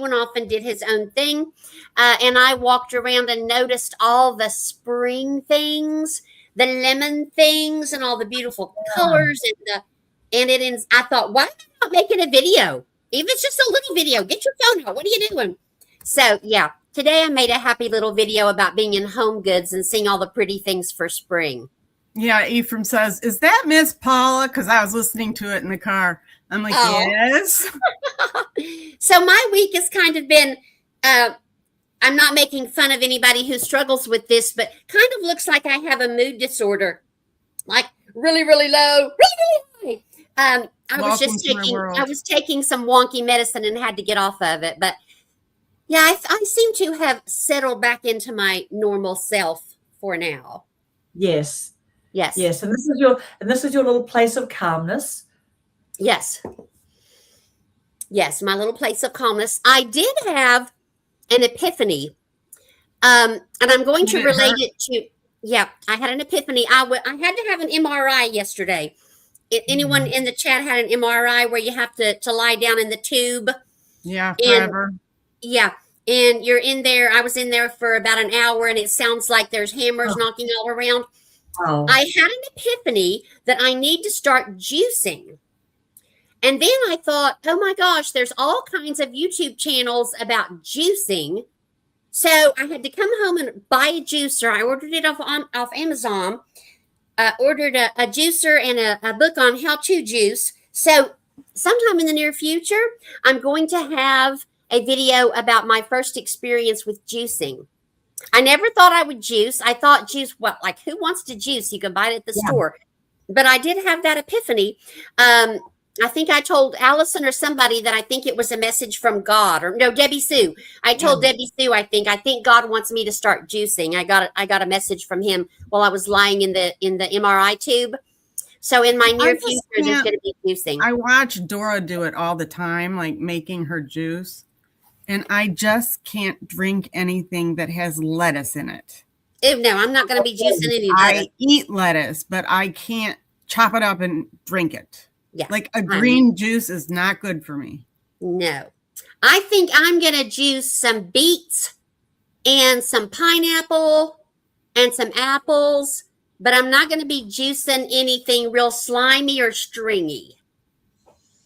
went off and did his own thing. And I walked around and noticed all the spring things, the lemon things, and all the beautiful colors. I thought, why am I not making a video? Even if it's just a little video, get your phone out. What are you doing? So, yeah, today I made a happy little video about being in Home Goods and seeing all the pretty things for spring. Yeah, Ephraim says, is that Miss Paula? Because I was listening to it in the car. I'm like, yes. So my week has kind of been, I'm not making fun of anybody who struggles with this, but kind of looks like I have a mood disorder, like really, really low, really, really high. I was taking some wonky medicine and had to get off of it. But yeah, I seem to have settled back into my normal self for now. Yes. Yes. Yes. And this is your little place of calmness. Yes. Yes, my little place of calmness. I did have an epiphany. And I'm going to relate it to, I had an epiphany. I had to have an MRI yesterday. Anyone in the chat had an MRI where you have to lie down in the tube? Yeah, forever. Yeah. And you're in there. I was in there for about an hour, and it sounds like there's hammers knocking all around. Oh. I had an epiphany that I need to start juicing. And then I thought, oh my gosh, there's all kinds of YouTube channels about juicing. So I had to come home and buy a juicer. I ordered it off Amazon. Ordered a juicer and a book on how to juice. So sometime in the near future, I'm going to have a video about my first experience with juicing. I never thought I would juice. I thought juice, like who wants to juice? You can buy it at the store. But I did have that epiphany. I think I told Allison or somebody that I think it was a message from God, or no, Debbie Sue. I told Debbie Sue, I think God wants me to start juicing. I got a message from him while I was lying in the MRI tube. So in my near future, there's going to be juicing. I watch Dora do it all the time, like making her juice. And I just can't drink anything that has lettuce in it. Ew, no, I'm not going to be juicing any lettuce. I eat lettuce, but I can't chop it up and drink it. Yeah. Like a green juice is not good for me. No. I think I'm going to juice some beets and some pineapple and some apples, but I'm not going to be juicing anything real slimy or stringy.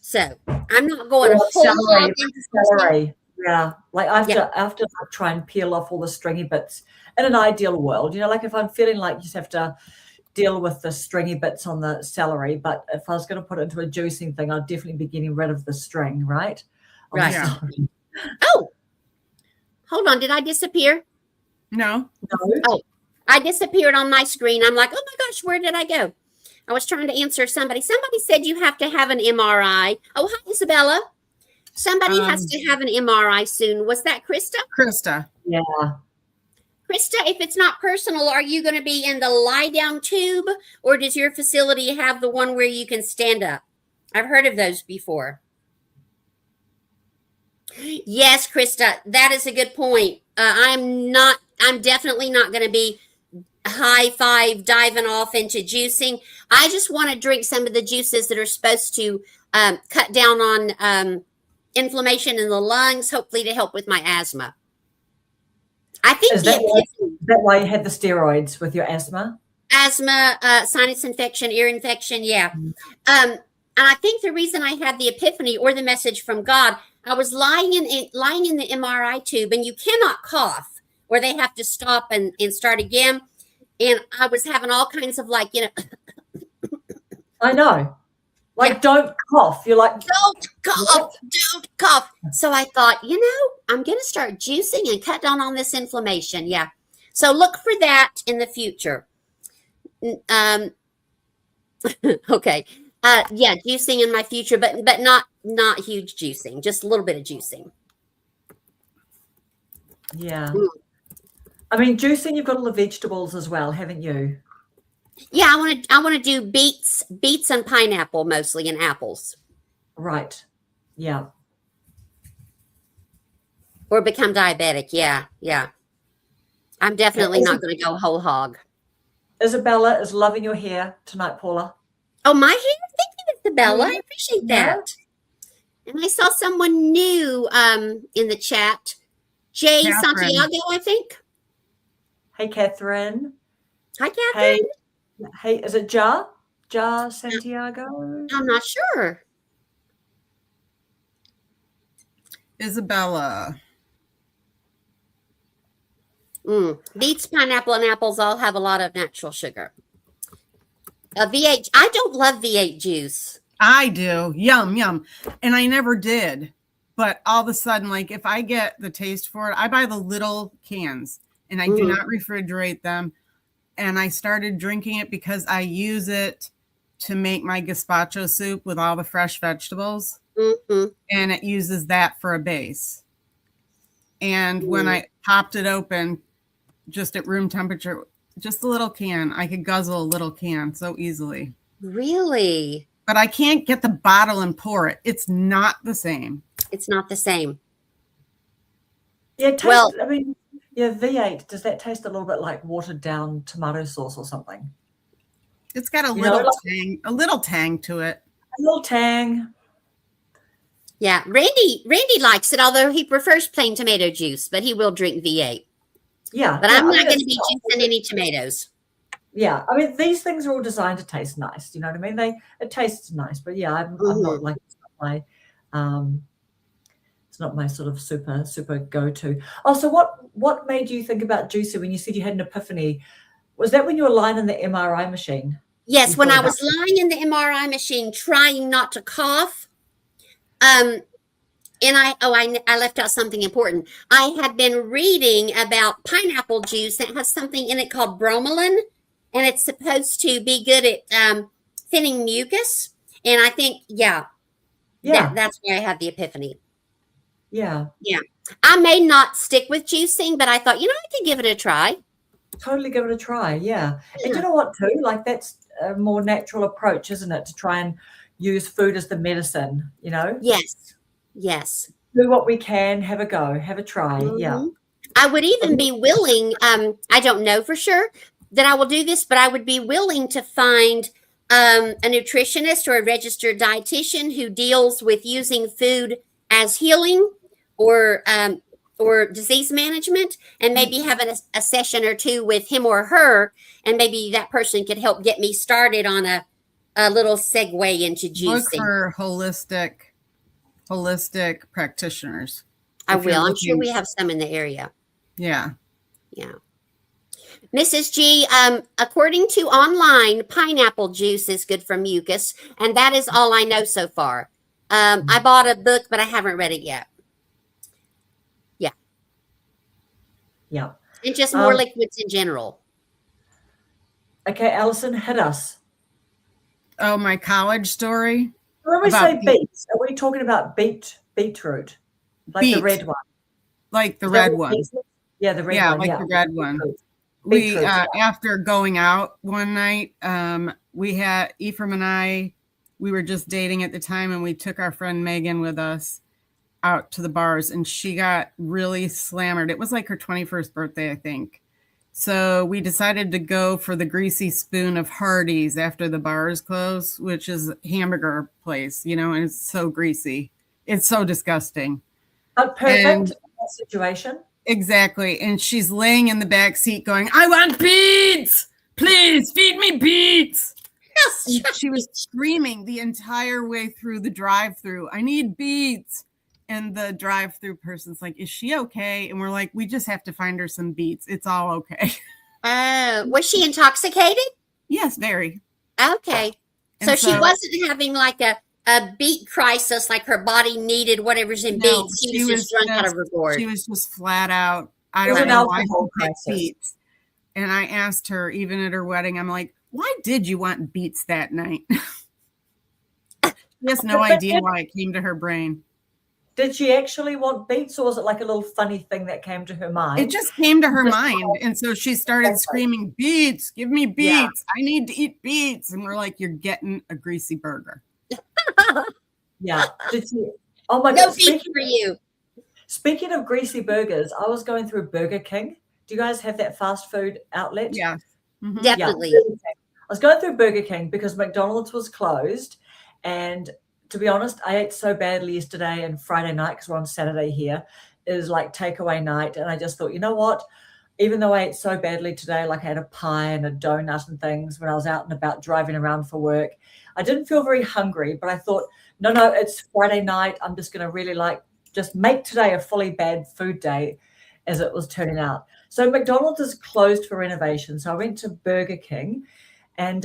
So I'm not going to celery. Yeah. Like I have to try and peel off all the stringy bits in an ideal world. You know, like if I'm feeling like you just have to deal with the stringy bits on the celery, but if I was going to put it into a juicing thing, I'd definitely be getting rid of the string, right? Right. Yeah. Oh, hold on. Did I disappear? No. Oh, I disappeared on my screen. I'm like, oh my gosh, where did I go? I was trying to answer somebody. Somebody said you have to have an MRI. Oh, hi, Isabella. Somebody has to have an MRI soon. Was that Krista? Krista. Yeah. Krista, if it's not personal, are you going to be in the lie down tube, or does your facility have the one where you can stand up? I've heard of those before. Yes, Krista, that is a good point. I'm definitely not going to be high five diving off into juicing. I just want to drink some of the juices that are supposed to cut down on inflammation in the lungs, hopefully to help with my asthma. I think is that why you had the steroids with your asthma? Asthma, sinus infection, ear infection, yeah. And I think the reason I had the epiphany or the message from God, I was lying in the MRI tube, and you cannot cough, or they have to stop and start again. And I was having all kinds of I know. Don't cough. You're like, don't cough. So I thought, I'm going to start juicing and cut down on this inflammation. Yeah. So look for that in the future. Okay. Juicing in my future, but not huge juicing, just a little bit of juicing. Yeah. I mean, juicing, you've got all the vegetables as well, haven't you? Yeah, I want to do beets and pineapple mostly, and apples. Right. Yeah. Or become diabetic. Yeah. I'm definitely not going to go whole hog. Isabella is loving your hair tonight, Paula. Oh, my hair? Thank you, Isabella. I appreciate that. And I saw someone new in the chat. Jay Catherine. Santiago, I think. Hey, Catherine. Hi, Catherine. Hey, is it Ja Santiago? I'm not sure. Isabella. Beets, pineapple, and apples all have a lot of natural sugar. V8. I don't love V8 juice. I do. Yum, yum. And I never did. But all of a sudden, like if I get the taste for it, I buy the little cans and I do not refrigerate them. And I started drinking it because I use it to make my gazpacho soup with all the fresh vegetables. And it uses that for a base. And when I popped it open, just at room temperature, just a little can, I could guzzle a little can so easily. Really? But I can't get the bottle and pour it. It's not the same. It's not the same. Yeah, V8, does that taste a little bit like watered down tomato sauce or something? It's got a little tang to it. A little tang. Yeah, Randy likes it, although he prefers plain tomato juice, but he will drink V8. Yeah. But I'm not going to be juicing any tomatoes. Yeah, I mean, these things are all designed to taste nice. You know what I mean? It tastes nice, but yeah, I'm not like it's not my sort of super go-to. Oh, so what made you think about juicing when you said you had an epiphany? Was that when you were lying in the MRI machine? Yes, when I was lying in the MRI machine trying not to cough. And I left out something important. I had been reading about pineapple juice that has something in it called bromelain, and it's supposed to be good at thinning mucus. And I think, that's why I had the epiphany. Yeah. Yeah. I may not stick with juicing, but I thought, I could give it a try. Totally give it a try. Yeah. And you know what, too? Like that's a more natural approach, isn't it? To try and use food as the medicine, Yes. Do what we can, have a go, have a try. Yeah. I would even be willing, I don't know for sure that I will do this, but I would be willing to find a nutritionist or a registered dietitian who deals with using food as healing or disease management, and maybe having a session or two with him or her, and maybe that person could help get me started on a little segue into juicing. Look for holistic practitioners. I will. I'm sure we have some in the area. Yeah. Mrs. G, according to online, pineapple juice is good for mucus, and that is all I know so far. I bought a book, but I haven't read it yet. Yeah. And just more liquids in general. Okay, Allison, hit us. Oh, my college story? When we say beets, are we talking about beetroot? Like the red one? Like the red one. Yeah, the red one. The red one. We, after going out one night, we had Ephraim and I, we were just dating at the time, and we took our friend Megan with us out to the bars, and she got really slammered. It was like her 21st birthday, I think. So we decided to go for the Greasy Spoon of Hardee's after the bars closed, which is a hamburger place, and it's so greasy. It's so disgusting. But perfect situation. Exactly. And she's laying in the back seat going, I want beets. Please feed me beets. Yes. She was screaming the entire way through the drive-through. I need beets. And the drive-through person's like, is she okay? And we're like, we just have to find her some beets. It's all okay. Was she intoxicated? Yes, very. Okay. So she wasn't having like a beet crisis, like her body needed whatever's in beets. She was just drunk out of her gourd. She was just flat out. I don't know why she picked beets. And I asked her, even at her wedding, I'm like, why did you want beets that night? She has no idea why it came to her brain. Did she actually want beets, or was it like a little funny thing that came to her mind? It just came to her mind. And so she started screaming, beets, give me beets. Yeah. I need to eat beets. And we're like, you're getting a greasy burger. Yeah. Did she? Oh my God. No beets for you. Speaking of greasy burgers, I was going through Burger King. Do you guys have that fast food outlet? Yeah. Definitely. Yeah. I was going through Burger King because McDonald's was closed, and to be honest, I ate so badly yesterday and Friday night because we're on Saturday here is like takeaway night. And I just thought, you know what? Even though I ate so badly today, like I had a pie and a donut and things when I was out and about driving around for work, I didn't feel very hungry, but I thought, no, it's Friday night. I'm just going to really like just make today a fully bad food day as it was turning out. So McDonald's is closed for renovation. So I went to Burger King and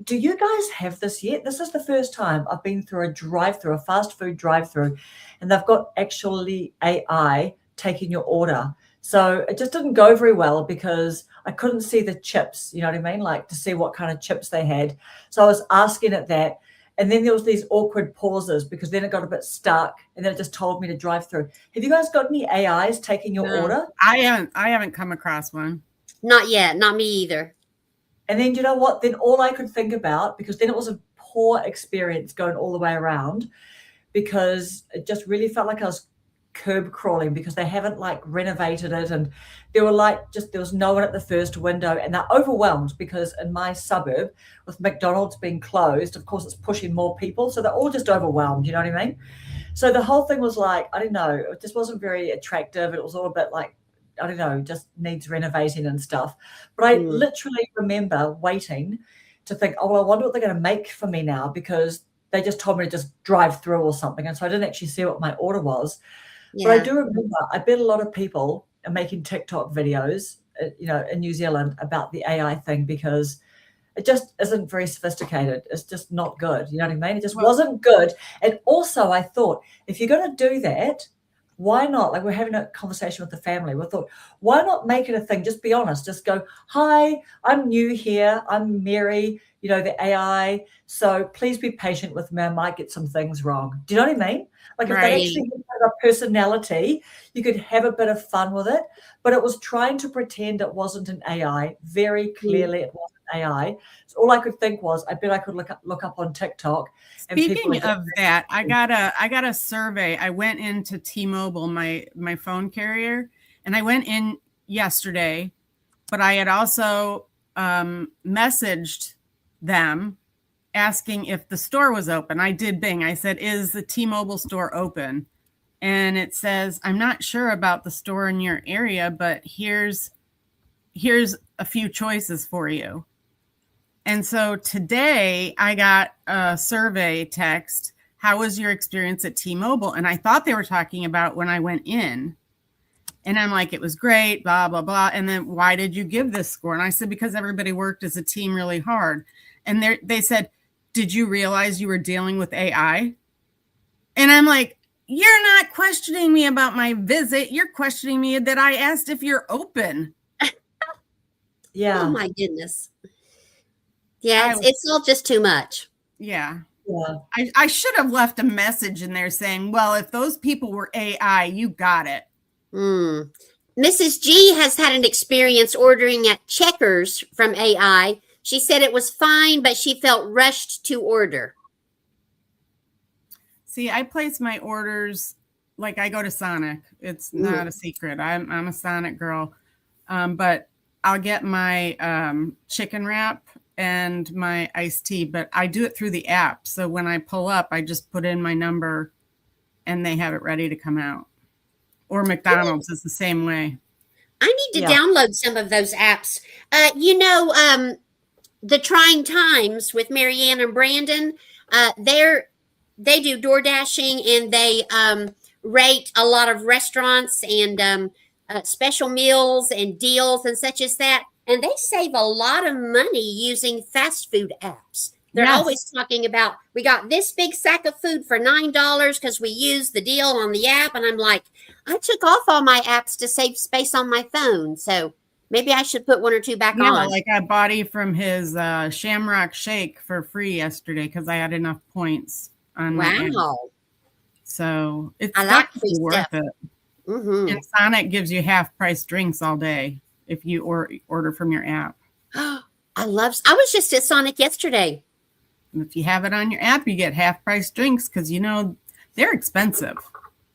do you guys have this yet? This is the first time I've been through a fast food drive-through, and they've got actually AI taking your order. So it just didn't go very well because I couldn't see the chips, you know what I mean? Like to see what kind of chips they had. So I was asking it that. And then there was these awkward pauses because then it got a bit stuck and then it just told me to drive through. Have you guys got any AIs taking your order? I haven't come across one. Not yet. Not me either. And then you know what? Then all I could think about, because then it was a poor experience going all the way around, because it just really felt like I was curb crawling because they haven't like renovated it, and there was no one at the first window, and they're overwhelmed because in my suburb with McDonald's being closed, of course it's pushing more people, so they're all just overwhelmed, you know what I mean? So the whole thing was like, I don't know, it just wasn't very attractive. It was all a bit like, I don't know, just needs renovating and stuff. But I literally remember waiting to think, oh well, I wonder what they're going to make for me now, because they just told me to just drive through or something, and so I didn't actually see what my order was. Yeah. But I do remember, I bet a lot of people are making TikTok videos, in New Zealand about the AI thing, because it just isn't very sophisticated. It's just not good. You know what I mean? It just wasn't good. And also I thought, if you're going to do that, why not? Like, we're having a conversation with the family. We thought, why not make it a thing? Just be honest. Just go, hi, I'm new here. I'm Mary, the AI. So please be patient with me. I might get some things wrong. Do you know what I mean? Like, if they actually have a personality, you could have a bit of fun with it. But it was trying to pretend it wasn't an AI. Very clearly it wasn't AI. So all I could think was, I bet I could look up on TikTok. Speaking of that, I got a survey. I went into T-Mobile, my phone carrier, and I went in yesterday, but I had also messaged them asking if the store was open. I did Bing. I said, is the T-Mobile store open? And it says, I'm not sure about the store in your area, but here's a few choices for you. And so today I got a survey text. How was your experience at T-Mobile? And I thought they were talking about when I went in. And I'm like, it was great, blah, blah, blah. And then why did you give this score? And I said, because everybody worked as a team really hard. And they said, did you realize you were dealing with AI? And I'm like, you're not questioning me about my visit. You're questioning me that I asked if you're open. Yeah. Oh my goodness. Yeah, it's all just too much. Yeah. I should have left a message in there saying, well, if those people were AI, you got it. Mrs. G has had an experience ordering at Checkers from AI. She said it was fine, but she felt rushed to order. See, I place my orders like I go to Sonic. It's not a secret. I'm a Sonic girl. But I'll get my chicken wrap and my iced tea, but I do it through the app. So when I pull up, I just put in my number and they have it ready to come out. Or McDonald's is the same way. I need to download some of those apps. The Trying Times with Marianne and Brandon, they do door dashing, and they rate a lot of restaurants and special meals and deals and such as that. And they save a lot of money using fast food apps. They're always talking about, we got this big sack of food for $9 because we used the deal on the app. And I'm like, I took off all my apps to save space on my phone. So maybe I should put one or two back on. Like I bought from his Shamrock Shake for free yesterday because I had enough points on my app. So it's definitely worth it. And Sonic gives you half price drinks all day if you order from your app. I was just at Sonic yesterday. And if you have it on your app, you get half price drinks because they're expensive.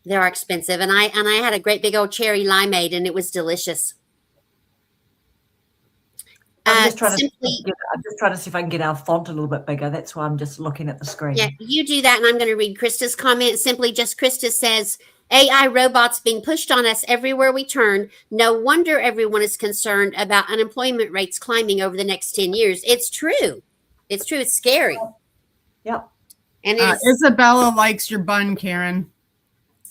They're expensive, and I had a great big old cherry limeade, and it was delicious. I'm just trying simply, I'm just trying to see if I can get our font a little bit bigger. That's why I'm just looking at the screen. yeah, you do that, and I'm going to read Krista's comment. Simply, just Krista says, AI robots being pushed on us everywhere we turn. No wonder everyone is concerned about unemployment rates climbing over the next 10 years. It's true. It's true. It's scary. Yep. And Isabella likes your bun, Karen.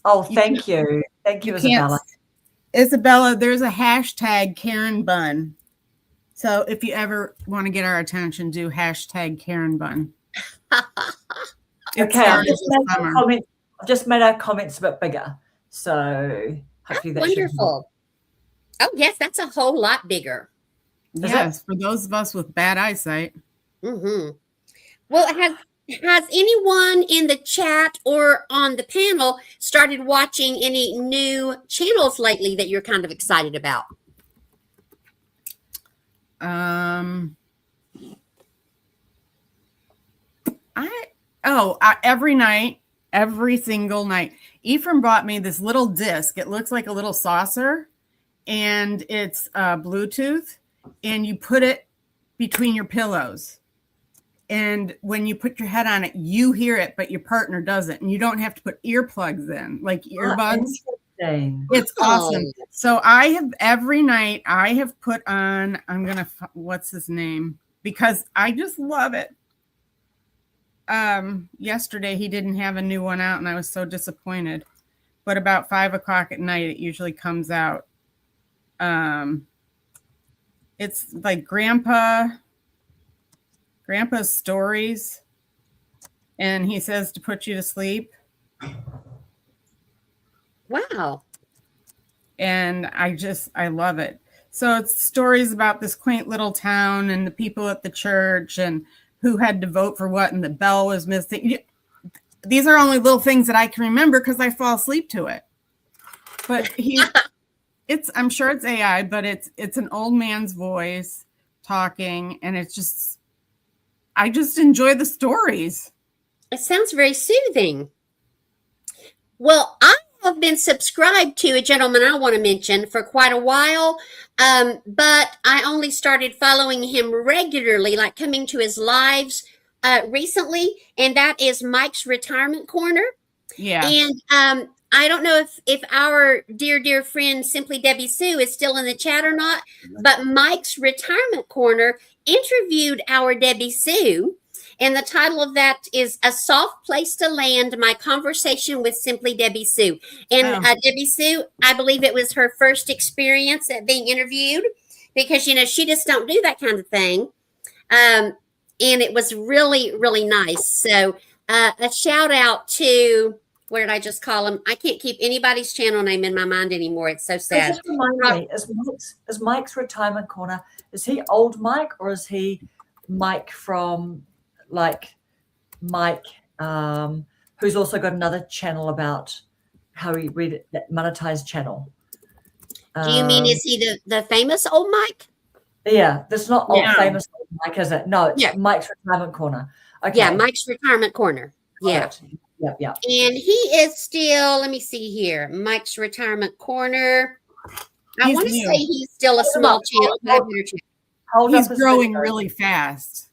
Oh, thank you. Thank you, Isabella. Isabella, there's a hashtag Karen Bun. So if you ever want to get our attention, do hashtag Karen Bun. Okay, I've just made our comments a bit bigger. So hopefully that's wonderful. Oh, yes, that's a whole lot bigger. Yes, for those of us with bad eyesight. Mm-hmm. Well, has anyone in the chat or on the panel started watching any new channels lately that you're kind of excited about? Every night, every single night. Ephraim bought me this little disc. It looks like a little saucer, and it's Bluetooth, and you put it between your pillows. And when you put your head on it, you hear it, but your partner doesn't. And you don't have to put earplugs in, like earbuds. It's awesome. So every night I have put on, what's his name? Because I just love it. Yesterday he didn't have a new one out and I was so disappointed. But about 5 o'clock at night, it usually comes out. It's like Grandpa's stories, and he says to put you to sleep. Wow. And I love it. So it's stories about this quaint little town and the people at the church and who had to vote for what and the bell was missing. These are only little things that I can remember because I fall asleep to it. But I'm sure it's AI, but it's an old man's voice talking, and I just enjoy the stories. It sounds very soothing. Well, I have been subscribed to a gentleman I want to mention for quite a while, but I only started following him regularly, like coming to his lives recently, and that is Mike's Retirement Corner. Yeah. And I don't know if our dear friend Simply Debbie Sue is still in the chat or not, but Mike's Retirement Corner interviewed our Debbie Sue, and the title of that is A Soft Place to Land, My Conversation with Simply Debbie Sue. And Debbie Sue, I believe it was her first experience at being interviewed because, she just don't do that kind of thing. And it was really, really nice. So a shout out to, what did I just call him? I can't keep anybody's channel name in my mind anymore. It's so sad. Just remind me, is Mike's Retirement Corner, is he old Mike or is he Mike from like Mike, who's also got another channel about how he read it, that monetized channel? Do you mean, is he the famous old Mike? Yeah, that's not famous old Mike, is it? No, it's Mike's Retirement Corner. Okay. Yeah, Mike's Retirement Corner. Yeah. Right. Yep. And he is still, let me see here, Mike's Retirement Corner. I want to say he's still a small channel. He's growing really fast.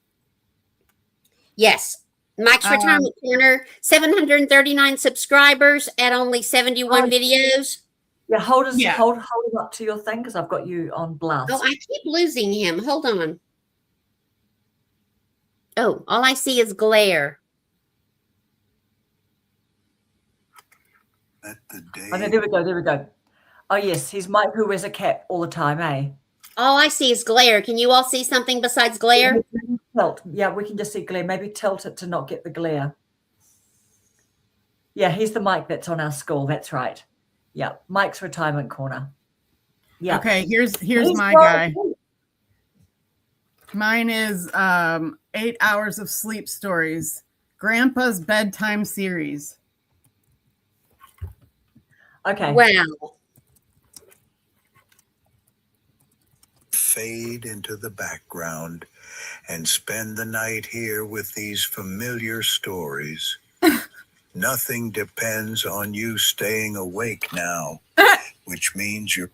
Yes. Mike's Retirement Corner, 739 subscribers at only 71 videos. Yeah, hold him up to your thing because I've got you on blast. Oh, I keep losing him. Hold on. Oh, all I see is glare. Oh, no, there we go. Oh, yes, he's Mike who wears a cap all the time, eh? All I see is glare. Can you all see something besides glare? Tilt. Yeah, we can just see glare. Maybe tilt it to not get the glare. Yeah, he's the Mike that's on our school. That's right. Yeah, Mike's Retirement Corner. Yeah. Okay, here's my guy. Mine is 8 hours of sleep stories. Grandpa's bedtime series. Okay. Wow. Fade into the background and spend the night here with these familiar stories. Nothing depends on you staying awake now, which means you're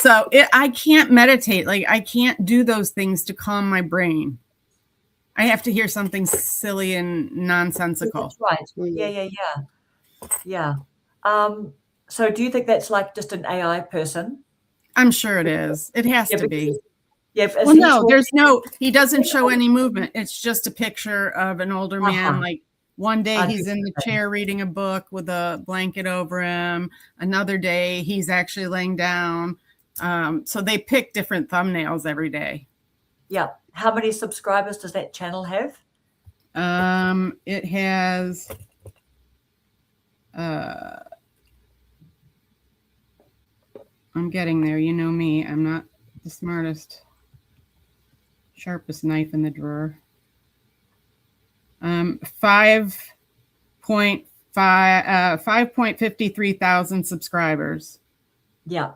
So I can't meditate. Like I can't do those things to calm my brain. I have to hear something silly and nonsensical. That's right. Yeah. So do you think that's like just an AI person? I'm sure it is. It has to be. Yeah. Well, no, he doesn't show any movement. It's just a picture of an older man. Like one day he's in the chair reading a book with a blanket over him. Another day he's actually laying down. So they pick different thumbnails every day. Yeah. How many subscribers does that channel have? It has I'm getting there. You know me. I'm not the smartest, sharpest knife in the drawer. 5.53 thousand subscribers. Yeah.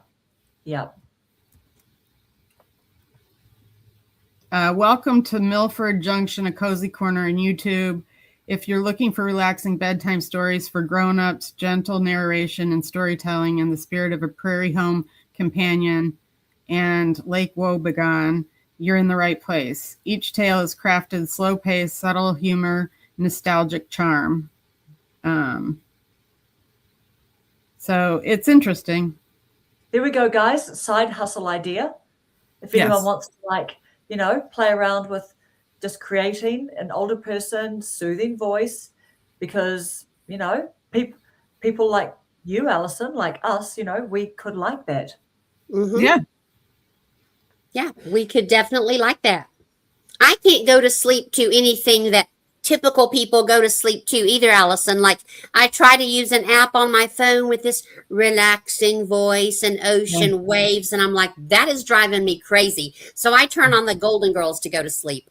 Welcome to Milford Junction, a cozy corner on YouTube. If you're looking for relaxing bedtime stories for grown-ups, gentle narration and storytelling in the spirit of a prairie home companion and Lake Wobegon, you're in the right place. Each tale is crafted slow pace, subtle humor, nostalgic charm. So it's interesting. There we go, guys. Side hustle idea. If anyone wants to play around with just creating an older person, soothing voice, because, people like you, Alison, like us, we could like that. Mm-hmm. Yeah, we could definitely like that. I can't go to sleep to anything that typical people go to sleep to either, Alison. Like I try to use an app on my phone with this relaxing voice and ocean waves, and I'm like, that is driving me crazy. So I turn on the Golden Girls to go to sleep.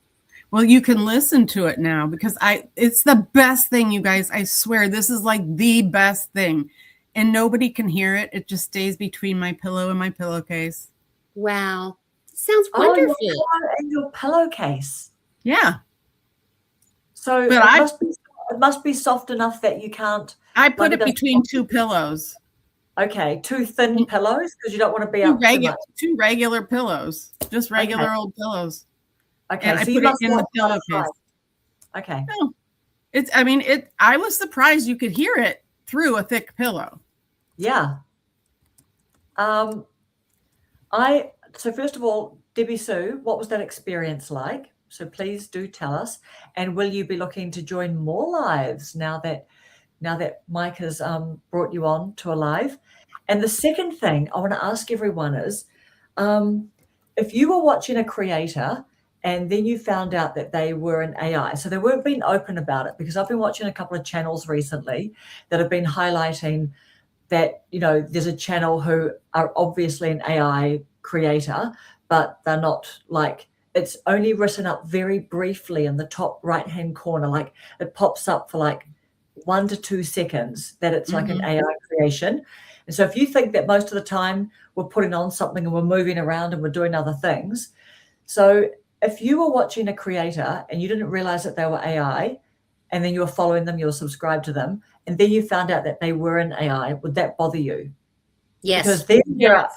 Well, you can listen to it now because it's the best thing, you guys. I swear this is like the best thing. And nobody can hear it. It just stays between my pillow and my pillowcase. Wow. Sounds wonderful. And your pillowcase. Yeah. So it must be soft enough that you can't. I put it between two pillows. Okay, two thin pillows because you don't want to be up two regular pillows, just regular old pillows. Okay, and so I put it in the pillowcase. Okay. No, I was surprised you could hear it through a thick pillow. Yeah. So first of all, Debbie Sue, what was that experience like? So please do tell us. And will you be looking to join more lives now that Mike has brought you on to a live? And the second thing I want to ask everyone is, if you were watching a creator and then you found out that they were an AI, so they weren't being open about it, because I've been watching a couple of channels recently that have been highlighting that, there's a channel who are obviously an AI creator, but they're not like, it's only written up very briefly in the top right-hand corner. Like it pops up for like 1 to 2 seconds that it's like an AI creation. And so if you think that most of the time we're putting on something and we're moving around and we're doing other things. So if you were watching a creator and you didn't realize that they were AI, and then you were following them, you were subscribed to them, and then you found out that they were an AI, would that bother you? Yes. Because then would that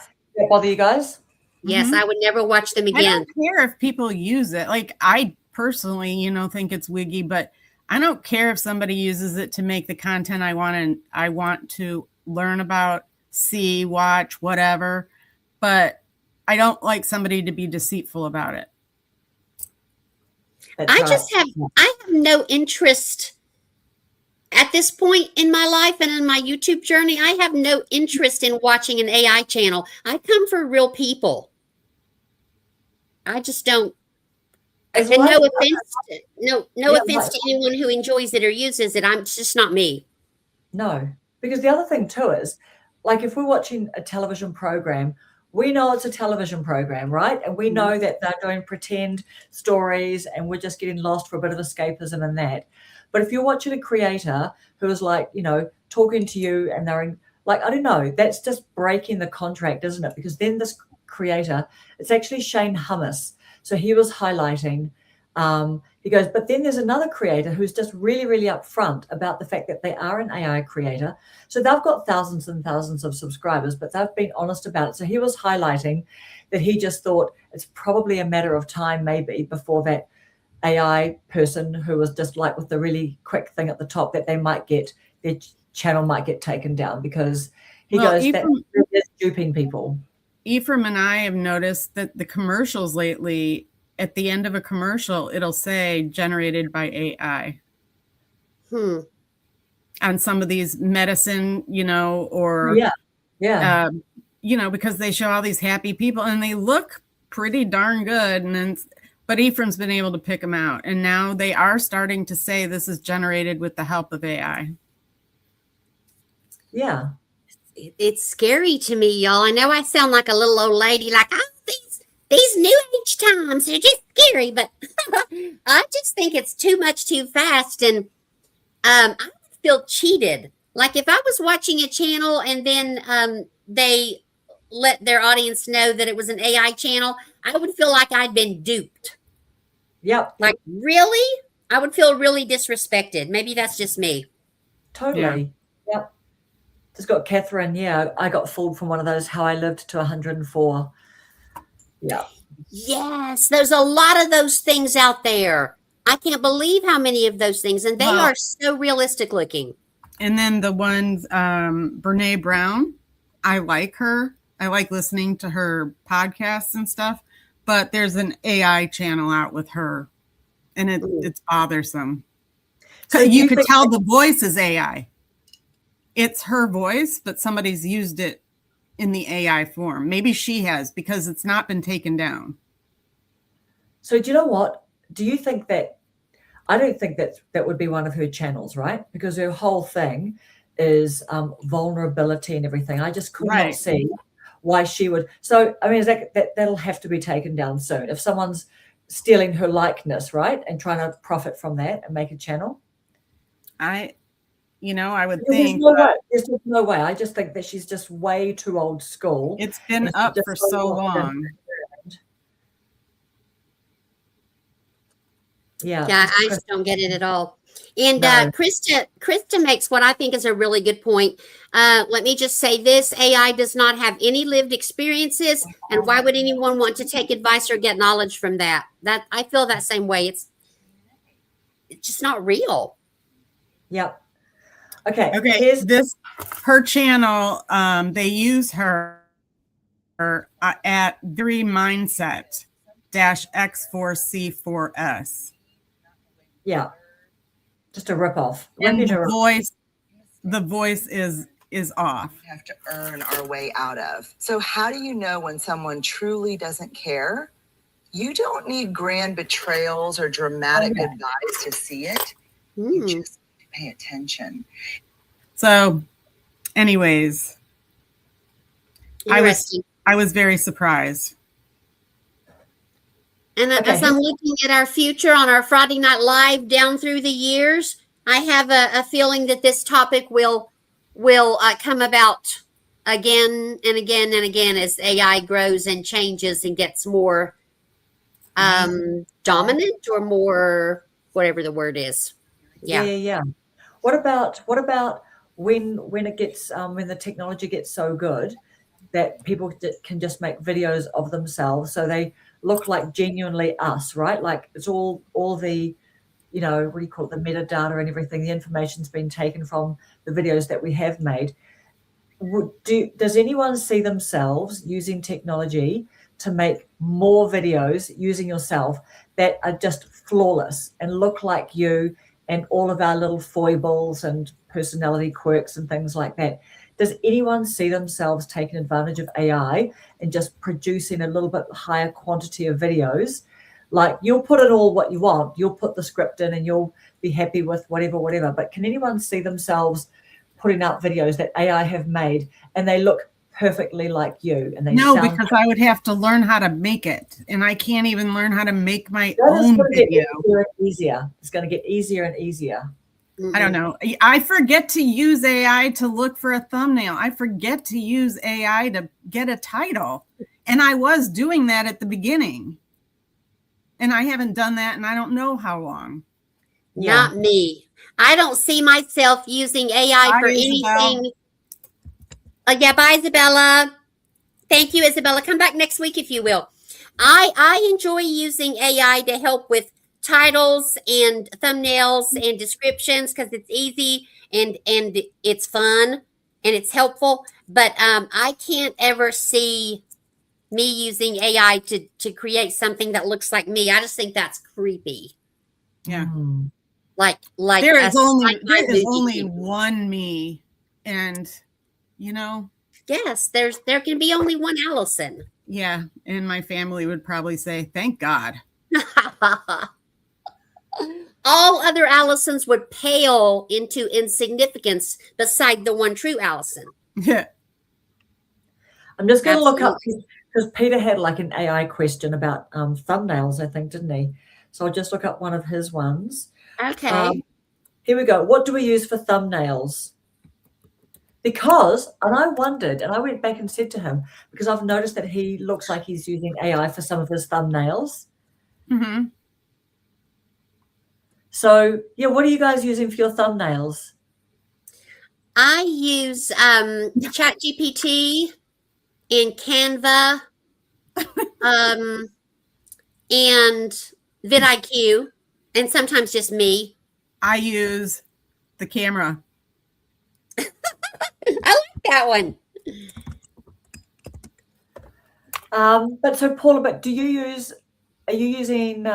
bother you guys? Yes, I would never watch them again. I don't care if people use it. Like I personally, think it's wiggy, but I don't care if somebody uses it to make the content I want, and I want to learn about, see, watch, whatever. But I don't like somebody to be deceitful about it. I have no interest at this point in my life and in my YouTube journey. I have no interest in watching an AI channel. I come for real people. I just don't. And no offense to anyone who enjoys it or uses it. It's just not me. No, because the other thing too is, like, if we're watching a television program, we know it's a television program, right? And we know that they're doing pretend stories and we're just getting lost for a bit of escapism in that. But if you're watching a creator who is like, talking to you and they're in, like, I don't know, that's just breaking the contract, isn't it? Because then this creator, it's actually Shane Hummus. So he was highlighting, He goes, but then there's another creator who's just really, really upfront about the fact that they are an AI creator. So they've got thousands and thousands of subscribers, but they've been honest about it. So he was highlighting that he just thought it's probably a matter of time, maybe, before that AI person who was just like with the really quick thing at the top, that they might get, their channel might get taken down, because he goes, that they're duping people. Ephraim and I have noticed that the commercials lately, at the end of a commercial, it'll say generated by AI. On some of these medicine, or because they show all these happy people and they look pretty darn good. And then, but Ephraim's been able to pick them out, and now they are starting to say this is generated with the help of AI. Yeah. It's scary to me, y'all. I know I sound like a little old lady, like, oh, these new age times, they're just scary, but I just think it's too much too fast. And I would feel cheated. Like if I was watching a channel and then they let their audience know that it was an AI channel, I would feel like I'd been duped. Yep. Like, really? I would feel really disrespected. Maybe that's just me. Totally. Yeah. Yep. Just got Catherine. Yeah, I got fooled from one of those, how I lived to 104. Yeah. Yes, there's a lot of those things out there. I can't believe how many of those things, and they are so realistic looking. And then the ones, Brene Brown, I like her. I like listening to her podcasts and stuff, but there's an AI channel out with her, and it's bothersome. So you could tell the voice is AI. It's her voice, but somebody's used it in the AI form. Maybe she has, because it's not been taken down. So do you know what? Do you think that, I don't think that would be one of her channels, right? Because her whole thing is vulnerability and everything. I just could not see why she would. So, I mean, that'll have to be taken down soon. If someone's stealing her likeness, right? And trying to profit from that and make a channel. I would think. There's no way. I just think that she's just way too old school. It's been up for so long. Yeah, I just don't get it at all. And Krista makes what I think is a really good point. Let me just say this: AI does not have any lived experiences, and why would anyone want to take advice or get knowledge from that? That I feel that same way. It's just not real. Yep. Okay. Here's her channel. They use her at 3mindset -X4C4S. Yeah. Just a ripoff. And the voice is off. We have to earn our way out of. So how do you know when someone truly doesn't care? You don't need grand betrayals or dramatic advice to see it. You just pay attention. So anyways, I was very surprised. And as I'm looking at our future on our Friday Night Live down through the years, I have a feeling that this topic will come about again and again and again as AI grows and changes and gets more dominant, or more, whatever the word is. Yeah. What about when it gets when the technology gets so good that people can just make videos of themselves, so they look like genuinely us, right? Like it's all the, what do you call it, the metadata and everything, the information's been taken from the videos that we have made. Does anyone see themselves using technology to make more videos using yourself that are just flawless and look like you and all of our little foibles and personality quirks and things like that? Does anyone see themselves taking advantage of AI and just producing a little bit higher quantity of videos? Like, you'll put in all what you want, you'll put the script in and you'll be happy with whatever. But can anyone see themselves putting out videos that AI have made and they look perfectly like you? And they no, because I would have to learn how to make it, and I can't even learn how to make my own video. It's going to get easier and easier. I don't know. I forget to use AI to look for a thumbnail. I forget to use AI to get a title. And I was doing that at the beginning. And I haven't done that and I don't know how long. Not me. I don't see myself using AI Bye, for Isabel. anything. Yeah, bye, Isabella. Thank you, Isabella. Come back next week if you will. I enjoy using AI to help with titles and thumbnails and descriptions because it's easy and it's fun and it's helpful. But I can't ever see me using AI to create something that looks like me. I just think that's creepy. Yeah. Like There is only movie. one me, and Yes, there can be only one Allison. yeah, and my family would probably say, "Thank God." All other Allisons would pale into insignificance beside the one true Allison. Yeah. I'm just going to look up because Peter had like an AI question about thumbnails, I think, didn't he? So I'll just look up one of his ones. Okay. Here we go. What do we use for thumbnails? Because, and I wondered, and I went back and said to him, because I've noticed that he looks like he's using AI for some of his thumbnails. Mm-hmm. So, yeah, what are you guys using for your thumbnails? I use ChatGPT and Canva and vidIQ, and sometimes just me. I use the camera. I like that one. But so Paula, are you using,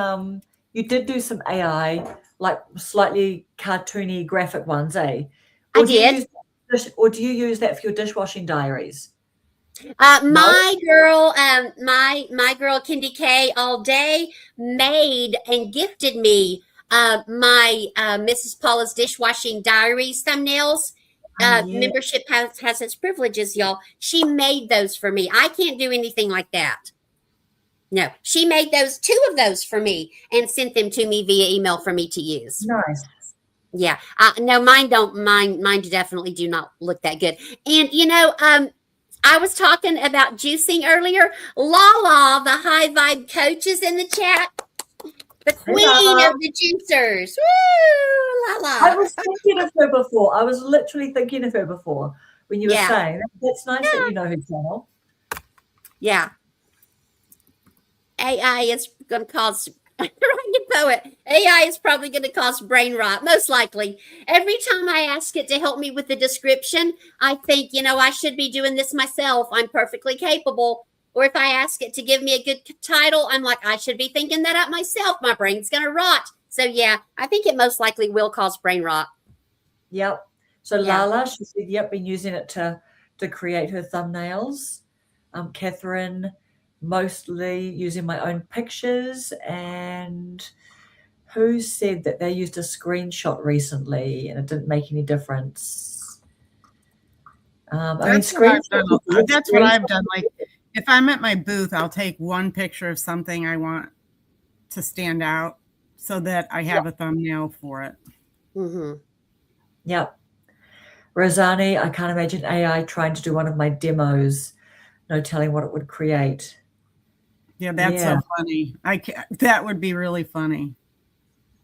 you did do some AI, like slightly cartoony graphic ones, eh? I did. Or do you use that for your dishwashing diaries? My girl, my girl Kindy K all day made and gifted me my Mrs. Paula's dishwashing diaries thumbnails. Membership has its privileges, y'all. She made those for me. I can't do anything like that. No, she made two of those for me and sent them to me via email for me to use. Nice. Yeah. No, mine definitely do not look that good. And I was talking about juicing earlier. Lala, the high vibe coach, is in the chat. The queen of the juicers. Woo, Lala. I was thinking of her before. I was literally thinking of her before when you were saying that's nice that you know her channel. Yeah. AI is going to cause poet. AI is probably going to cause brain rot, most likely. Every time I ask it to help me with the description, I think, I should be doing this myself. I'm perfectly capable. Or if I ask it to give me a good title, I'm like, I should be thinking that up myself. My brain's going to rot. So, yeah, I think it most likely will cause brain rot. Yep. So, Lala, she said, yep, been using it to create her thumbnails. Catherine, mostly using my own pictures. And who said that they used a screenshot recently and it didn't make any difference? That's what I've done. Like, if I'm at my booth, I'll take one picture of something I want to stand out so that I have a thumbnail for it. Mm-hmm. Yep. Rosani, I can't imagine AI trying to do one of my demos. No telling what it would create. Yeah, that's so funny. That would be really funny.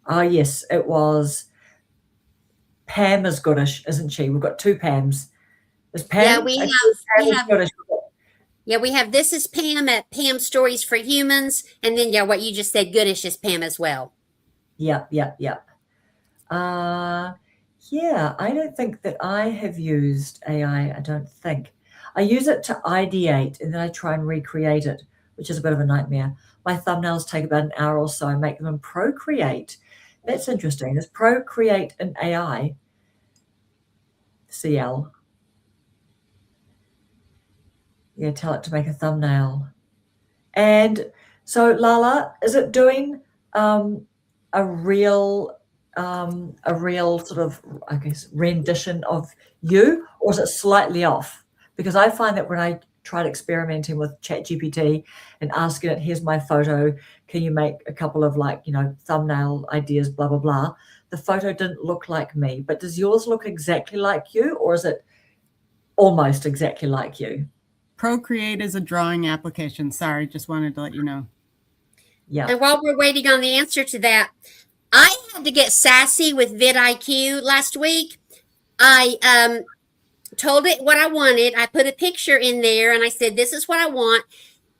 Oh, yes, it was. Pam is goodish, isn't she? We've got two Pams. Is Pam? Yeah, we have This is Pam at Pam Stories for Humans. And then, what you just said, Goodish is Pam as well. Yep. I don't think that I have used AI. I don't think. I use it to ideate and then I try and recreate it, which is a bit of a nightmare. My thumbnails take about an hour or so. I make them in Procreate. That's interesting. Is Procreate an AI? CL. Yeah, tell it to make a thumbnail. And so, Lala, is it doing a real sort of, I guess, rendition of you, or is it slightly off? Because I find that when I tried experimenting with ChatGPT and asking it, here's my photo, can you make a couple of thumbnail ideas, blah, blah, blah, the photo didn't look like me. But does yours look exactly like you, or is it almost exactly like you? Procreate is a drawing application. Sorry, just wanted to let you know. Yeah. And while we're waiting on the answer to that, I had to get sassy with vidIQ last week. I told it what I wanted. I put a picture in there and I said, this is what I want.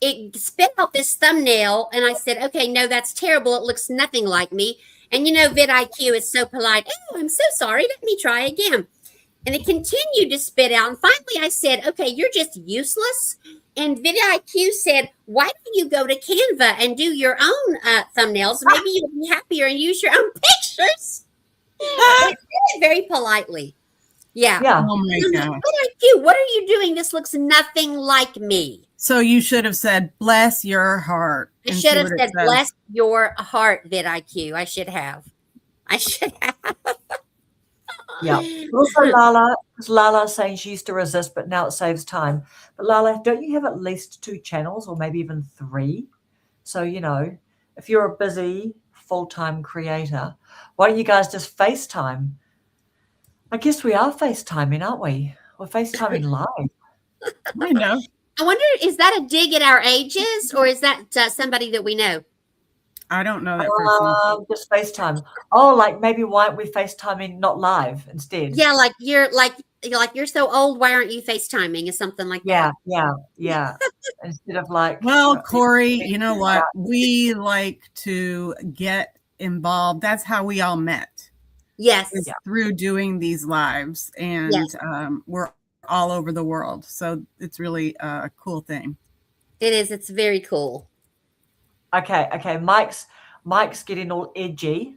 It spit out this thumbnail and I said, okay, no, that's terrible. It looks nothing like me. And vidIQ is so polite. Oh, I'm so sorry. Let me try again. And it continued to spit out. And finally I said, okay, you're just useless. And vidIQ said, why don't you go to Canva and do your own thumbnails? Maybe you'll be happier and use your own pictures. It did it very politely. Yeah. Oh my God. vidIQ, what are you doing? This looks nothing like me. So you should have said, bless your heart. I and should see have what it said, says. bless your heart, vidIQ. I should have. Yeah. Also, Lala, because Lala's saying she used to resist, but now it saves time. But Lala, don't you have at least 2 channels or maybe even 3? So, if you're a busy full-time creator, why don't you guys just FaceTime? I guess we are FaceTiming, aren't we? We're FaceTiming live. I know. I wonder, is that a dig at our ages or is that somebody that we know? I don't know that person. Just FaceTime. Oh, like maybe why aren't we FaceTiming not live instead? Yeah, like you're so old. Why aren't you FaceTiming? Or something like that. Yeah. Instead of like. Well, Corey, you know what? We like to get involved. That's how we all met. Yes. Is through doing these lives, and Yes. We're all over the world. So it's really a cool thing. It is. It's very cool. Okay. Mike's getting all edgy.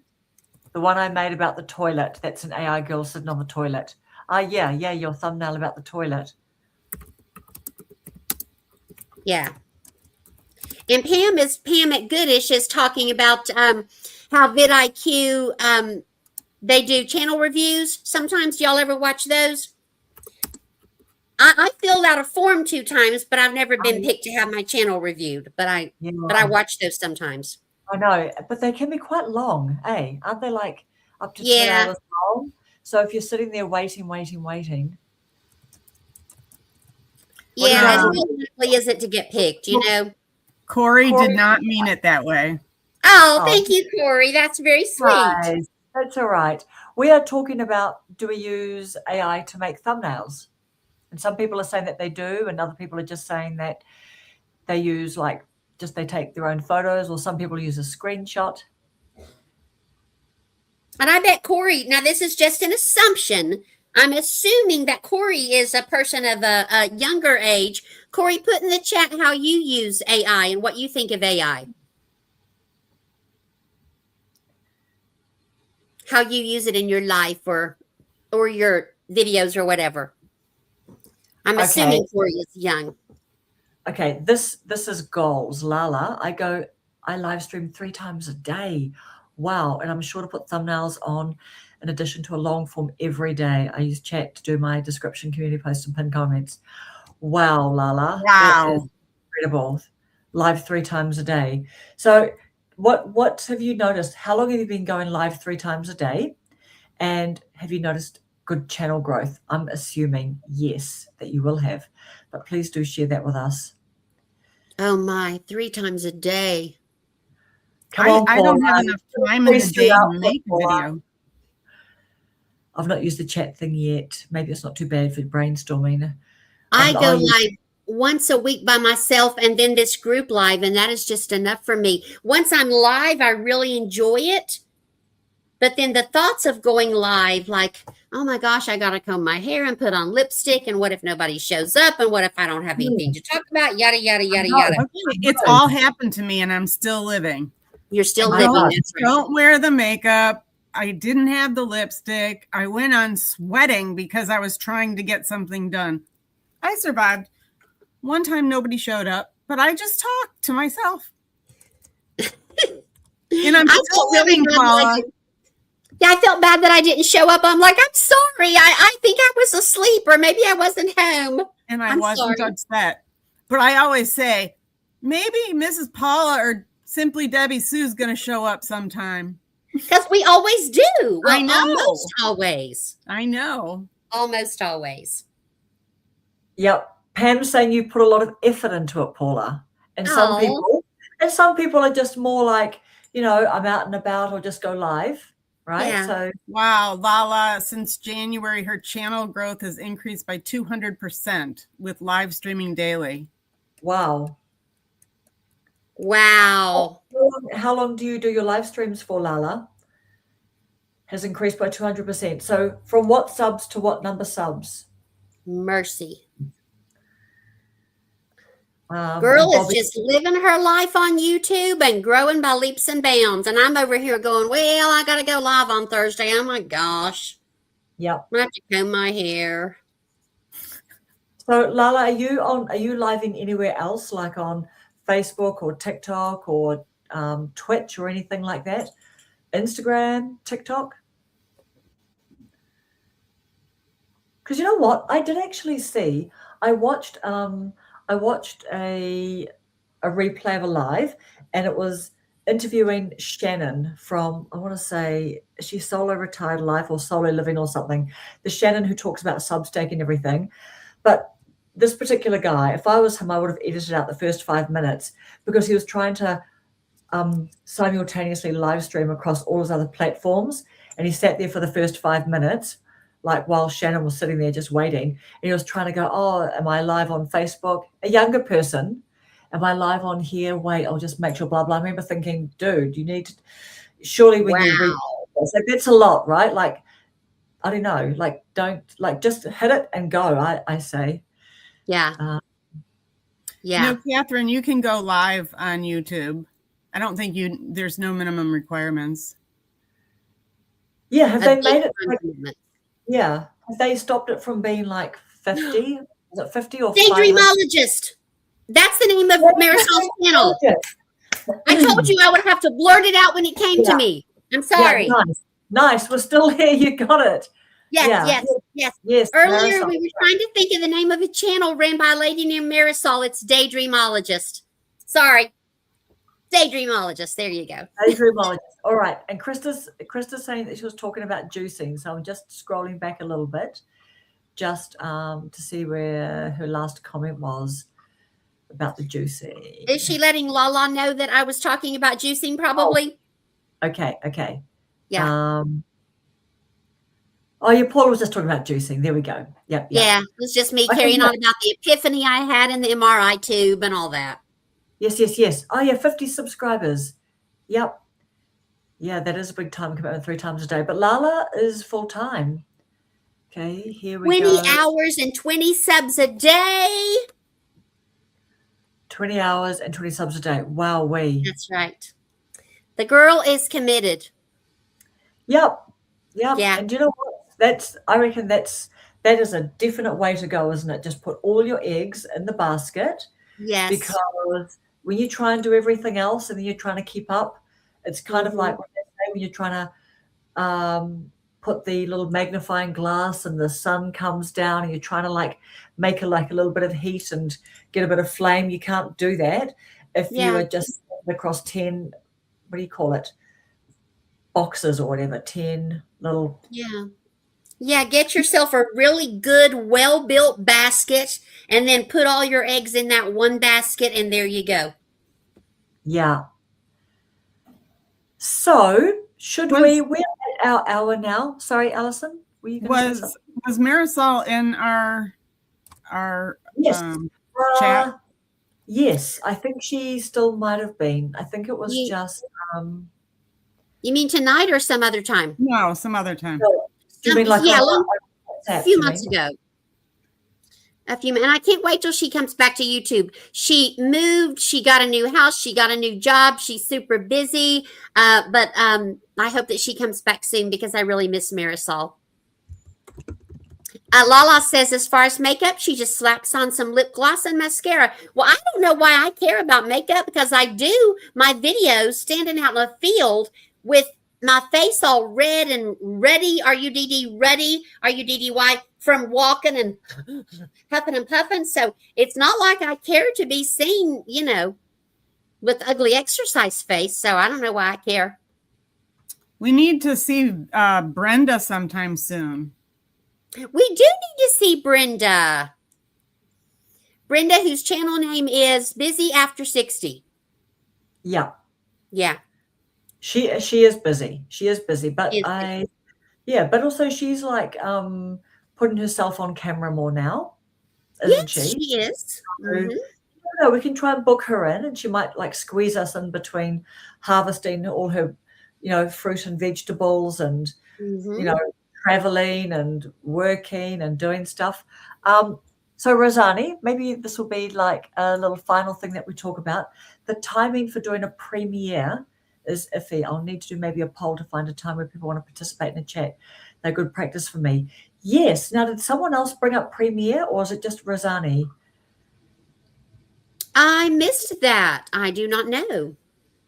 The one I made about the toilet. That's an AI girl sitting on the toilet. Yeah. Your thumbnail about the toilet. Yeah. And Pam at Goodish is talking about how vidIQ they do channel reviews. Sometimes y'all ever watch those? I filled out a form 2 times, but I've never been picked to have my channel reviewed. But I watch those sometimes. I know, but they can be quite long, eh? Aren't they like up to 2 Yeah. hours long? So if you're sitting there waiting. Yeah, as likely is it to get picked, Corey did not mean it that way. Oh, thank you, Corey. That's very sweet. Guys, that's all right. We are talking about, do we use AI to make thumbnails? And some people are saying that they do, and other people are just saying that they use they take their own photos, or some people use a screenshot. And I bet Corey, now this is just an assumption. I'm assuming that Corey is a person of a younger age. Corey, put in the chat how you use AI and what you think of AI. How you use it in your life or your videos or whatever. I'm assuming Corey is young. Okay, this is goals, Lala. I live stream 3 times a day. Wow, and I'm sure to put thumbnails on in addition to a long form every day. I use chat to do my description, community posts, and pinned comments. Wow, Lala. Wow. That is incredible. Live 3 times a day. So what have you noticed? How long have you been going live 3 times a day? And have you noticed good channel growth? I'm assuming yes, that you will have. But please do share that with us. Oh my, 3 times a day. Come on, I don't have enough time in the day to make a video. I've not used the chat thing yet. Maybe it's not too bad for brainstorming. I go live once a week by myself and then this group live, and that is just enough for me. Once I'm live, I really enjoy it. But then the thoughts of going live, like, oh my gosh, I got to comb my hair and put on lipstick. And what if nobody shows up? And what if I don't have anything to talk about? Yada, yada, yada, yada. It's all happened to me and I'm still living. You're still living. That's right. Don't wear the makeup. I didn't have the lipstick. I went on sweating because I was trying to get something done. I survived. One time nobody showed up, but I just talked to myself. And I'm still living, Paula. Yeah, I felt bad that I didn't show up. I'm like, I'm sorry. I think I was asleep or maybe I wasn't home. And I wasn't upset. But I always say, maybe Mrs. Paula or Simply Debbie Sue's going to show up sometime. Because we always do. Well, I know. Almost always. I know. Almost always. Yep. Pam's saying you put a lot of effort into it, Paula. And some people And some people are just more like, I'm out and about or just go live, right? Yeah. So Wow, Lala, since January, her channel growth has increased by 200% with live streaming daily. wow. Wow. How long do you do your live streams for, Lala? Has increased by 200%. So from what subs to what number subs? Mercy. and Girl is Bobby, just living her life on YouTube and growing by leaps and bounds. And I'm over here going, well, I got to go live on Thursday. Oh my gosh. yep. I have to comb my hair. So Lala, are you living anywhere else, like on Facebook or TikTok or Twitch or anything like that? Instagram, TikTok? Because you know what? I did actually see. I watched a replay of a live, and it was interviewing Shannon from, I want to say, she's Solo Retired Life or Solo Living or something. The Shannon who talks about Substack and everything. But this particular guy, if I was him, I would have edited out the first 5 minutes because he was trying to simultaneously live stream across all his other platforms. And he sat there for the first 5 minutes, like while Shannon was sitting there just waiting. And he was trying to go, oh, am I live on Facebook? A younger person. Am I live on here? Wait, I'll just make sure, blah, blah. I remember thinking, dude, you need to, surely when you read this, like, that's a lot, right? Like, I don't know, like, don't, like, just hit it and go, I say. Yeah. Yeah. No, Catherine, you can go live on YouTube. I don't think there's no minimum requirements. Yeah, have they made it? Yeah. Have they stopped it from being like 50? Is it 50 or Daydreamologist. That's the name of Marisol's channel. I told you I would have to blurt it out when it came to me. I'm sorry. Yeah, nice. We're still here. You got it. Yes. Earlier, Marisol. we were trying to think of the name of a channel ran by a lady named Marisol. It's Daydreamologist. Sorry. Daydreamologist. There you go. Daydreamologist. All right. And Krista's saying that she was talking about juicing. So I'm just scrolling back a little bit just to see where her last comment was about the juicing. Is she letting Lala know that I was talking about juicing probably? Okay. Yeah. Oh, yeah, Paula was just talking about juicing. There we go. Yep. Yeah, it was just me carrying on about the epiphany I had in the MRI tube and all that. Yes. Oh, yeah, 50 subscribers. Yep. Yeah, that is a big time commitment, 3 times a day. But Lala is full-time. Okay, here we 20 go. 20 hours and 20 subs a day. 20 hours and 20 subs a day. Wow-wee. That's right. The girl is committed. Yep. Yeah. And you know what? I reckon that is a definite way to go, isn't it? Just put all your eggs in the basket. Yes. Because when you try and do everything else and then you're trying to keep up, it's kind of like what they say when you're trying to put the little magnifying glass and the sun comes down and you're trying to like make a little bit of heat and get a bit of flame. You can't do that if you are just across 10, what do you call it? Boxes or whatever, 10 little. Yeah, get yourself a really good, well-built basket and then put all your eggs in that one basket and there you go. Yeah. So we're at our hour now. Sorry, Alison. Were you going to say something? Was Marisol in our yes. Chat? Yes, I think she still might have been. I think it was just You mean tonight or some other time? No, some other time. You mean like a few months ago. And I can't wait till she comes back to YouTube. She moved. She got a new house. She got a new job. She's super busy. But I hope that she comes back soon because I really miss Marisol. Lala says as far as makeup, she just slaps on some lip gloss and mascara. Well, I don't know why I care about makeup because I do my videos standing out in a field with my face all red and ready. Are you DD ready? Are you DDY from walking and huffing and puffing? So it's not like I care to be seen, with ugly exercise face. So I don't know why I care. We need to see Brenda sometime soon. We do need to see Brenda. Brenda, whose channel name is Busy After 60. Yeah. Yeah. She is busy. She is busy, but Is but also she's like putting herself on camera more now, isn't Yes, she? she is. So, Hmm. we can try and book her in, and she might like squeeze us in between harvesting all her, fruit and vegetables, and Hmm. traveling and working and doing stuff. So Rosani, maybe this will be like a little final thing that we talk about. The timing for doing a premiere is iffy. I'll need to do maybe a poll to find a time where people want to participate in the chat. They're good practice for me. Yes. Now, did someone else bring up premiere, or is it just Rosani? I missed that. I do not know.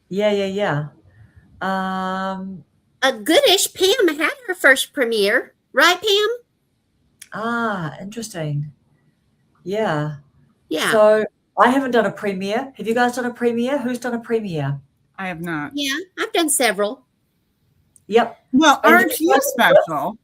Yeah. A goodish Pam had her first premiere, right, Pam? Interesting. Yeah. Yeah. So I haven't done a premiere. Have you guys done a premiere? Who's done a premiere? I have not. Yeah, I've done several. Yep. Well, And aren't you special?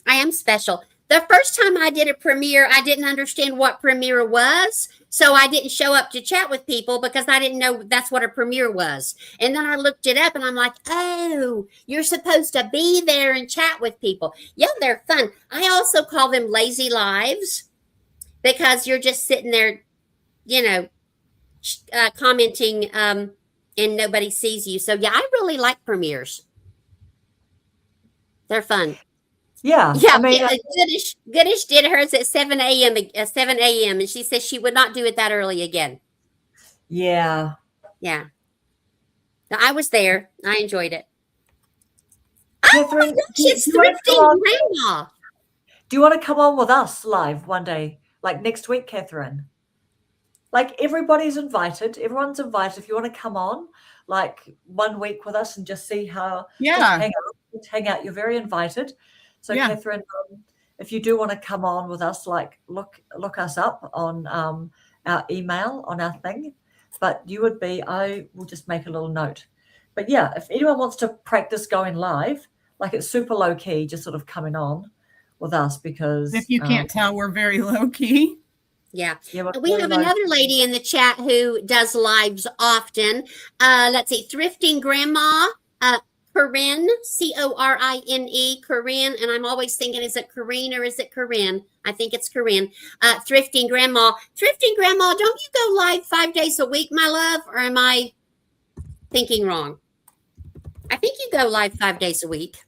I am special. The first time I did a premiere, I didn't understand what premiere was. So I didn't show up to chat with people because I didn't know that's what a premiere was. And then I looked it up and I'm like, oh, you're supposed to be there and chat with people. Yeah, they're fun. I also call them lazy lives because you're just sitting there, commenting and nobody sees you. So yeah, I really like premieres. They're fun. Yeah. Yeah, I mean, Goodish did hers at 7 a.m. And she says she would not do it that early again. yeah. Yeah. No, I was there. I enjoyed it. Catherine, She's do you wanna thrifting come on- grandma. do you want to come on with us live one day, like next week, Catherine? Like everybody's invited. Everyone's invited. If you want to come on, like 1 week with us and just see how, Yeah. just hang out. You're very invited. So, Yeah. Catherine, if you do want to come on with us, like look us up on our email on our thing. But I will just make a little note. But yeah, if anyone wants to practice going live, like it's super low key, just sort of coming on with us because If you can't tell, we're very low key. Yeah. we're We very have low another lady in the chat who does lives often. Let's see, Thrifting Grandma, Corinne, Corine, Corinne, and I'm always thinking, is it Corinne or is it Corinne? I think it's Corinne. Thrifting Grandma, don't you go live 5 days a week, my love? Or am I thinking wrong? I think you go live 5 days a week.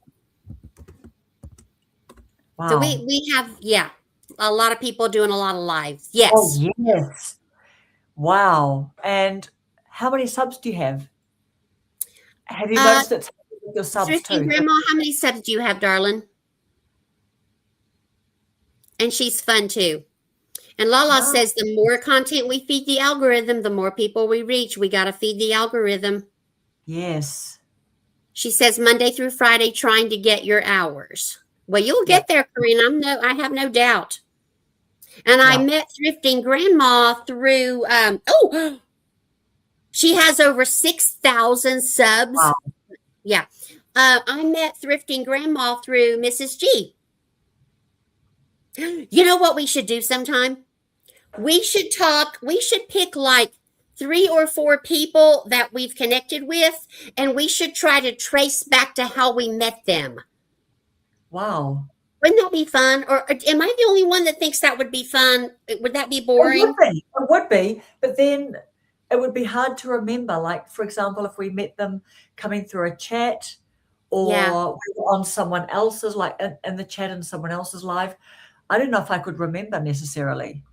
Wow. So we have, a lot of people doing a lot of lives. Yes. Oh, yes. Wow. And how many subs do you have? Have you noticed it's your subs Thrifting too? Grandma, how many subs do you have, darling? And she's fun too. And Lala Wow. says the more content we feed the algorithm, the more people we reach. We got to feed the algorithm. Yes. She says Monday through Friday, trying to get your hours. Well, you'll get there, Corinne. I have no doubt. And I met Thrifting Grandma through, she has over 6,000 subs. Wow. Yeah. I met Thrifting Grandma through Mrs. G. You know what we should do sometime? We should pick like 3 or 4 people that we've connected with, and we should try to trace back to how we met them. Wow. Wouldn't that be fun? Or am I the only one that thinks that would be fun? Would that be boring? It would be, but then it would be hard to remember. Like, for example, if we met them coming through a chat or we were on someone else's, like in the chat and someone else's live, I don't know if I could remember necessarily.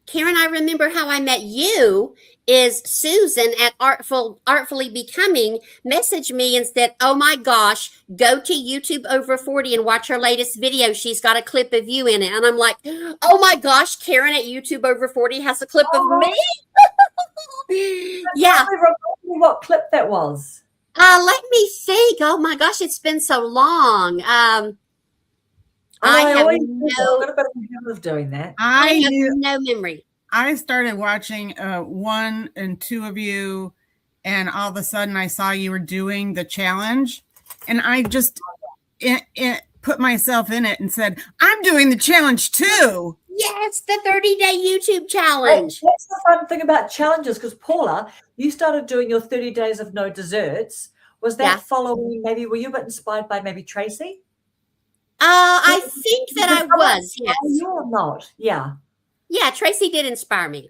Karen, I remember how I met you is Susan at Artfully Becoming messaged me and said, oh my gosh, go to YouTube Over 40 and watch her latest video. She's got a clip of you in it. And I'm like, oh my gosh, Karen at YouTube Over 40 has a clip of me. Yeah. Remember what clip that was? Let me think. Oh my gosh, it's been so long. I have got a bit of a habit of doing that. I have no memory. I started watching 1 and 2 of you, and all of a sudden I saw you were doing the challenge, and I just put myself in it and said, I'm doing the challenge too. Yes, the 30-day YouTube challenge. That's the fun thing about challenges, because Paula, you started doing your 30 days of no desserts. Was that following, maybe, were you a bit inspired by maybe Tracy? I think that I was, yes. You or not? Yeah. Yeah, Tracy did inspire me.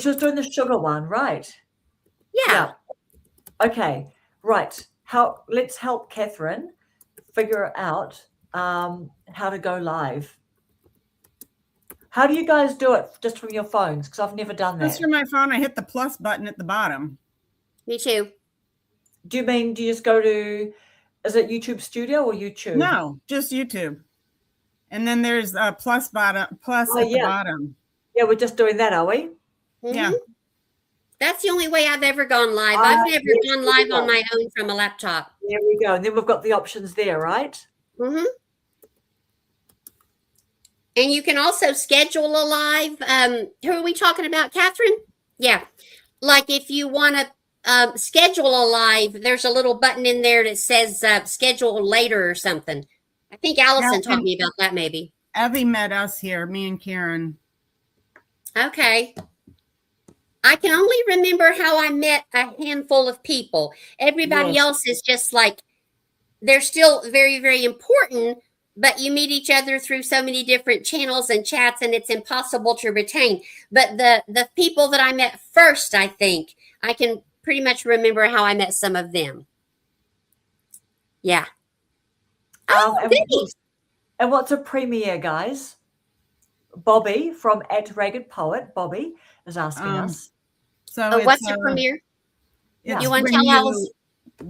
She was doing the sugar one, right? Yeah. Okay, right. Let's help Catherine figure out how to go live. How do you guys do it just from your phones? Because I've never done that. Just from my phone, I hit the plus button at the bottom. Me too. Do you just go to, is it YouTube Studio or YouTube? No, just YouTube. And then there's a plus at the bottom. Yeah, we're just doing that, are we? Mhm. Yeah. That's the only way I've ever gone live. I've never gone live on my own from a laptop. There we go. And then we've got the options there, right? Mm-hmm. And you can also schedule a live. Who are we talking about, Catherine? Yeah. Like if you want to schedule a live, there's a little button in there that says schedule later or something. I think Allison taught me about that maybe. Evie met us here, me and Karen. Okay. I can only remember how I met a handful of people. Everybody else is just like, they're still very, very important, but you meet each other through so many different channels and chats, and it's impossible to retain. But the people that I met first, I think, I can pretty much remember how I met some of them. Yeah. And what's a premiere, guys? Bobby from @RaggedPoet, Bobby, is asking us. So what's a premiere? You want to tell Alice?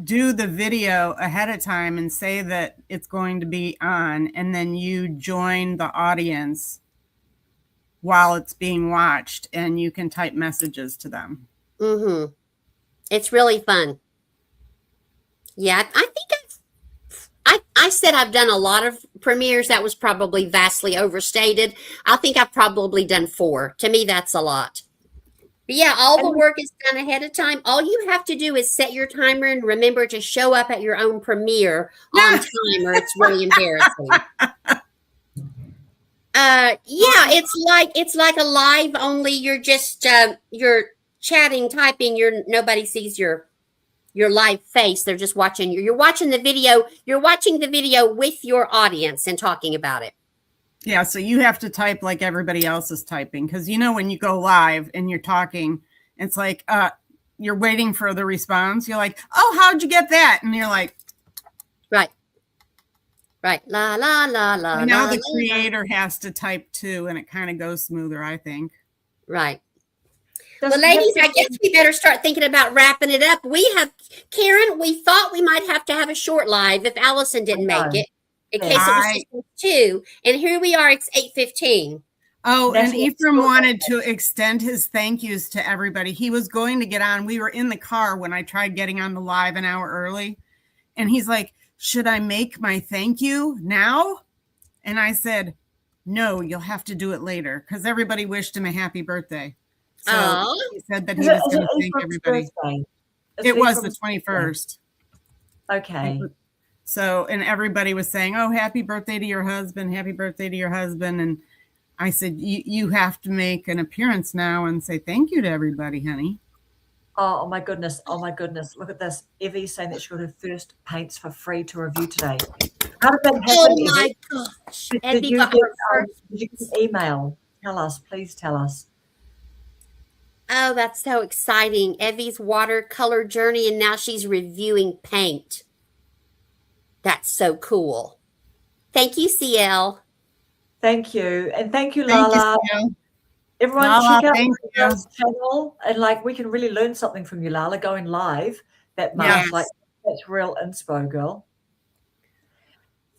Do the video ahead of time and say that it's going to be on, and then you join the audience while it's being watched, and you can type messages to them. Mm-hmm. It's really fun. Yeah, I think I said I've done a lot of premieres. That was probably vastly overstated. I think I've probably done 4. To me, that's a lot. But yeah, all the work is done ahead of time. All you have to do is set your timer and remember to show up at your own premiere on time, or it's really embarrassing. It's like a live, only you're just you're chatting, typing. Nobody sees your live face. They're just watching you. You're watching the video. You're watching the video with your audience and talking about it. Yeah, so you have to type like everybody else is typing, because when you go live and you're talking, it's like you're waiting for the response. You're like, oh, how'd you get that? And you're like, right. La la la la. Now the creator has to type too, and it kind of goes smoother, I think. Right. Well, ladies, I guess we better start thinking about wrapping it up. Karen, we thought we might have to have a short live if Allison didn't make it. In case it was just 2, and here we are. It's 8:15. Oh, and Ephraim wanted to extend his thank yous to everybody. He was going to get on. We were in the car when I tried getting on the live an hour early, and he's like, "Should I make my thank you now?" And I said, "No, you'll have to do it later," because everybody wished him a happy birthday. So he said that he was going to thank everybody. It was the 21st. Okay. So, and everybody was saying, "Oh, happy birthday to your husband. Happy birthday to your husband." And I said, you have to make an appearance now and say thank you to everybody, honey. Oh my goodness. Oh my goodness. Look at this. Evie's saying that she got her first paints for free to review today. How did that happen? Oh my gosh. Did you get an email? Tell us, please tell us. Oh, that's so exciting. Evie's watercolor journey, and now she's reviewing paint. That's so cool. Thank you, CL. Thank you. And thank you, Lala. Everyone, check out Lala's channel. And we can really learn something from you, Lala, going live that month. Yes. That's real inspo, girl.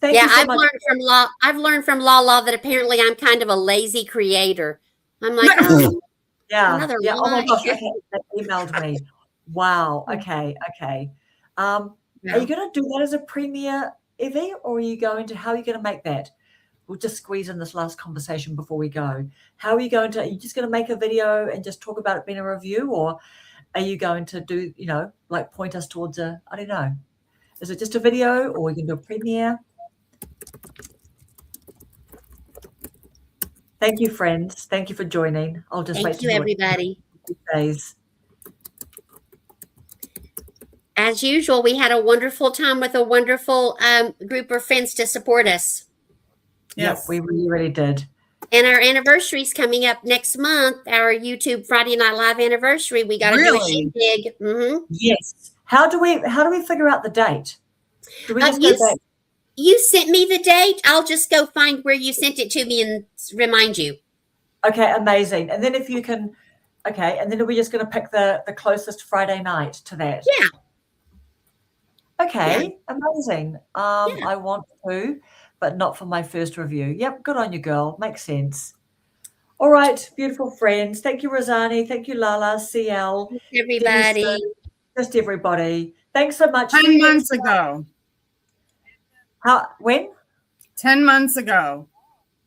Thank you so much. I've learned from Lala that apparently I'm kind of a lazy creator. I'm like, yeah. Oh my gosh, they emailed me. Wow. Okay. Are you going to do that as a premiere, Evie, or are you going to? How are you going to make that? We'll just squeeze in this last conversation before we go. How are you going to? Are you just going to make a video and just talk about it being a review, or are you going to do, point us towards I don't know. Is it just a video, or are you going to do a premiere? Thank you, friends. Thank you for joining. I'll just wait Thank you, till everybody. days. As usual, we had a wonderful time with a wonderful group of friends to support us. Yes. Yep, we really did. And our anniversary is coming up next month. Our YouTube Friday Night Live anniversary. We got to do a shindig. Yes. How do we figure out the date? Do we just go back? You sent me the date. I'll just go find where you sent it to me and remind you. Okay, amazing. And then if you can, okay, and then are we just going to pick the closest Friday night to that? Yeah. Okay, amazing. I want to, but not for my first review. Yep, good on you, girl. Makes sense. All right, beautiful friends. Thank you, Rosani. Thank you, Lala, CL. Everybody. Denison, just everybody. Thanks so much. 10 months ago. When? 10 months ago.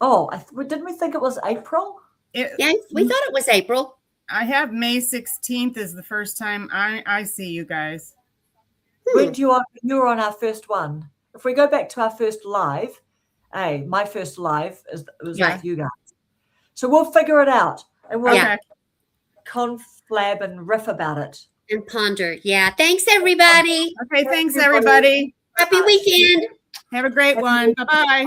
Oh, didn't we think it was April? Yeah, we thought it was April. I have May 16th is the first time I see you guys. When you were on our first one. If we go back to our first live, my first live was with you guys. So we'll figure it out and we'll conflab and riff about it. And ponder. Yeah. Thanks, everybody. Okay, thanks, everybody. Happy weekend. Have a great one. Bye-bye.